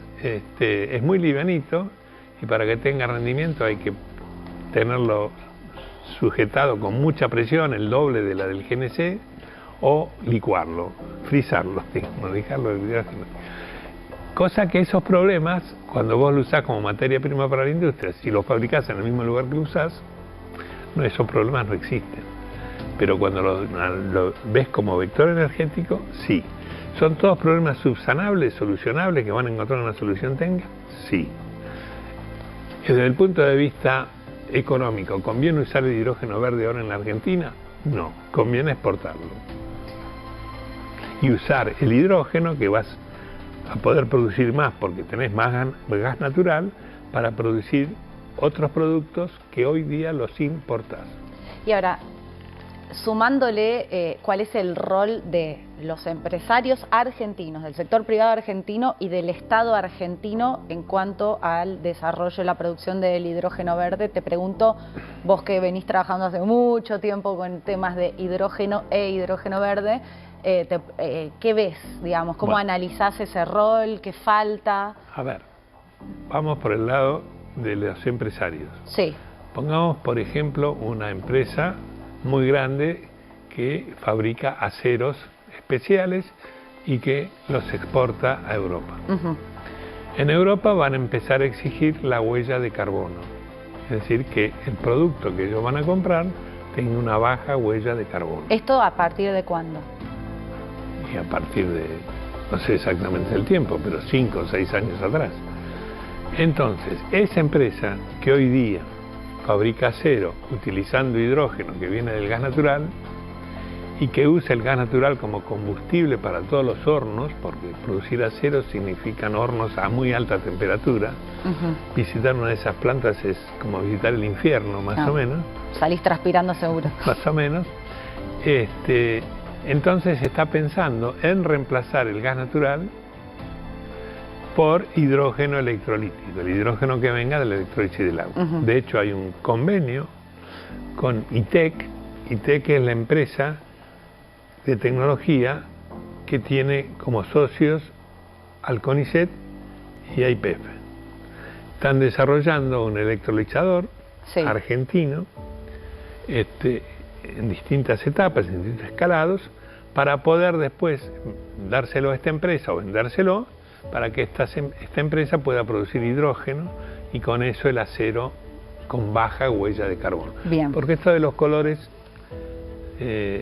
es muy livianito, y para que tenga rendimiento hay que tenerlo sujetado con mucha presión, el doble de la del GNC, o licuarlo, frizarlo, digamos, dejarlo del hidrógeno. Cosa que esos problemas, cuando vos lo usás como materia prima para la industria, si lo fabricás en el mismo lugar que lo usás, no, esos problemas no existen. Pero cuando lo ves como vector energético, sí. ¿Son todos problemas subsanables, solucionables, que van a encontrar una solución técnica? Sí. Desde el punto de vista económico, ¿conviene usar el hidrógeno verde ahora en la Argentina? No, conviene exportarlo. Y usar el hidrógeno, que vas a poder producir más porque tenés más gas natural, para producir otros productos que hoy día los importás. Y ahora, sumándole cuál es el rol de los empresarios argentinos, del sector privado argentino y del Estado argentino en cuanto al desarrollo y la producción del hidrógeno verde, te pregunto, vos que venís trabajando hace mucho tiempo con temas de hidrógeno e hidrógeno verde, ¿qué ves, digamos? ¿Cómo analizás ese rol? ¿Qué falta? A ver, vamos por el lado de los empresarios. Sí. Pongamos, por ejemplo, una empresa muy grande que fabrica aceros especiales y que los exporta a Europa. En Europa van a empezar a exigir la huella de carbono, es decir, que el producto que ellos van a comprar tenga una baja huella de carbono. ¿Esto a partir de cuándo? Y a partir de, no sé exactamente el tiempo, pero 5 o 6 años atrás. Entonces, esa empresa que hoy día fabrica acero utilizando hidrógeno que viene del gas natural y que usa el gas natural como combustible para todos los hornos, porque producir acero significan hornos a muy alta temperatura. Visitar una de esas plantas es como visitar el infierno, más o menos. Salís transpirando seguro. Más o menos. Entonces está pensando en reemplazar el gas natural por hidrógeno electrolítico, el hidrógeno que venga del electrólisis del agua. De hecho, hay un convenio con ITEC. ITEC es la empresa de tecnología que tiene como socios al CONICET y a YPF. Están desarrollando un electrolizador argentino en distintas etapas, en distintos escalados, para poder después dárselo a esta empresa o vendérselo, para que esta empresa pueda producir hidrógeno y con eso el acero con baja huella de carbono. Bien. Porque esto de los colores,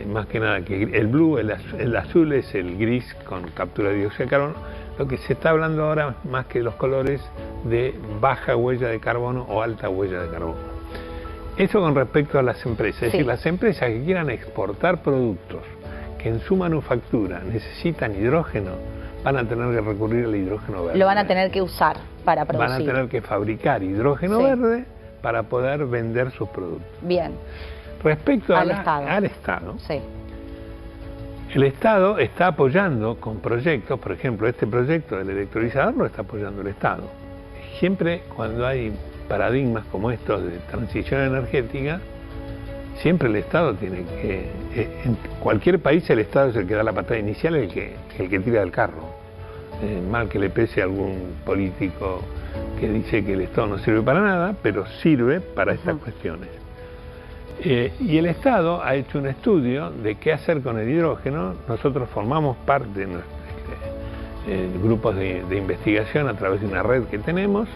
más que nada, que el blue, el azul es el gris con captura de dióxido de carbono, lo que se está hablando ahora más que los colores de baja huella de carbono o alta huella de carbono. Eso con respecto a las empresas, es decir, las empresas que quieran exportar productos que en su manufactura necesitan hidrógeno, van a tener que recurrir al hidrógeno verde. Lo van a tener que usar para producir. Van a tener que fabricar hidrógeno verde para poder vender sus productos. Bien. Respecto al Estado. Sí. El Estado está apoyando con proyectos, por ejemplo, este proyecto del electrolizador lo está apoyando el Estado. Siempre cuando hay paradigmas como estos de transición energética, siempre el Estado tiene que... en cualquier país el Estado es el que da la patada inicial, el que tira del carro. Mal que le pese a algún político que dice que el Estado no sirve para nada, pero sirve para estas cuestiones. Y el Estado ha hecho un estudio de qué hacer con el hidrógeno. Nosotros formamos parte de grupos de investigación a través de una red que tenemos,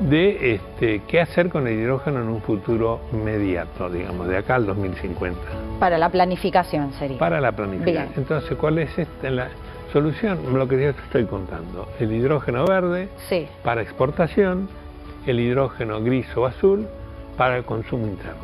de qué hacer con el hidrógeno en un futuro inmediato, digamos, de acá al 2050. Para la planificación sería. Para la planificación. Bien. Entonces, ¿cuál es la solución? Lo que yo te estoy contando. El hidrógeno verde para exportación, el hidrógeno gris o azul para el consumo interno.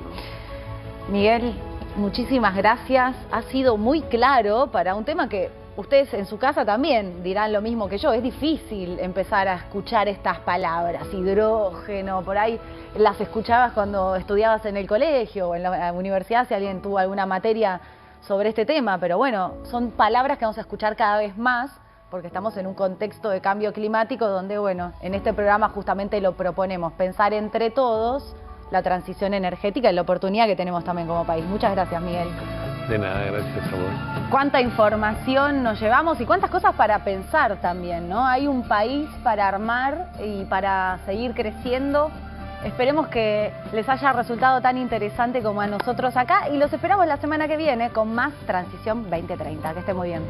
Miguel, muchísimas gracias. Ha sido muy claro para un tema que ustedes en su casa también dirán lo mismo que yo. Es difícil empezar a escuchar estas palabras, hidrógeno, por ahí las escuchabas cuando estudiabas en el colegio o en la universidad, si alguien tuvo alguna materia sobre este tema, pero bueno, son palabras que vamos a escuchar cada vez más porque estamos en un contexto de cambio climático donde, bueno, en este programa justamente lo proponemos, pensar entre todos la transición energética y la oportunidad que tenemos también como país. Muchas gracias, Miguel. De nada, gracias a vos. Cuánta información nos llevamos y cuántas cosas para pensar también, ¿no? Hay un país para armar y para seguir creciendo. Esperemos que les haya resultado tan interesante como a nosotros acá y los esperamos la semana que viene con más Transición 2030. Que estén muy bien.